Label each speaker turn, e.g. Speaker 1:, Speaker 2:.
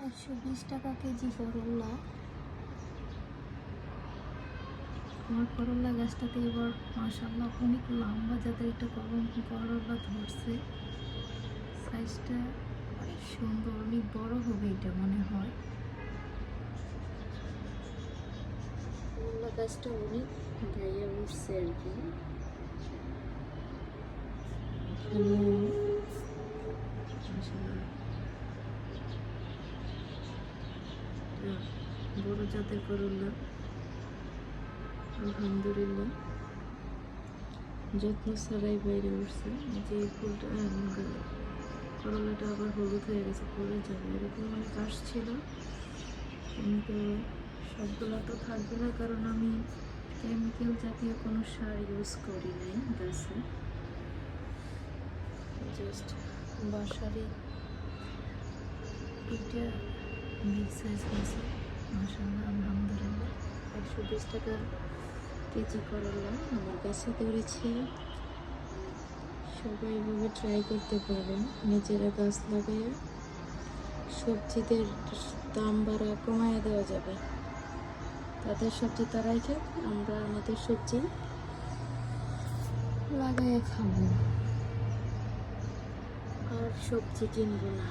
Speaker 1: 120 টাকা কেজি করল্লা। আমার করল্লা গাছটাতে এবার মাশাআল্লাহ অনেক লম্বা জাতের একটা করল্লা ধরছে। সাইজটা অনেক সুন্দর, অনেক বড় হবে এটা মনে হয়। করল্লা গাছটা অনেক গাইয়া উঠছে আর কি। বড় জাতের করল্লা, আলহামদুলিল্লাহ যত্ন ছাড়াই বাইরে উঠছে। যে ফুলটা করলাটা আবার হলুদ হয়ে গেছে, পরে যাবে এরকম অনেক আসছিল, কিন্তু সবগুলো তো থাকবে না, কারণ আমি কেমিক্যাল জাতীয় কোনো সার ইউজ করি নাই গাছে। জাস্ট বাসারই এটা বিগ সাইজ হয়েছে মাশাআল্লাহ, আলহামদুলিল্লাহ। 120 টাকা কেজি করলা আমার গাছে ধরেছে। সবাই এভাবে ট্রাই করতে পারেন, নিজেরা গাছ লাগাইয়া সবজিদের দাম বাড়া কমাইয়া দেওয়া যাবে। তাদের সবজি তারাই খাক, আমরা আমাদের সবজি লাগাইয়া খাবো আর সবজি কিনবো না।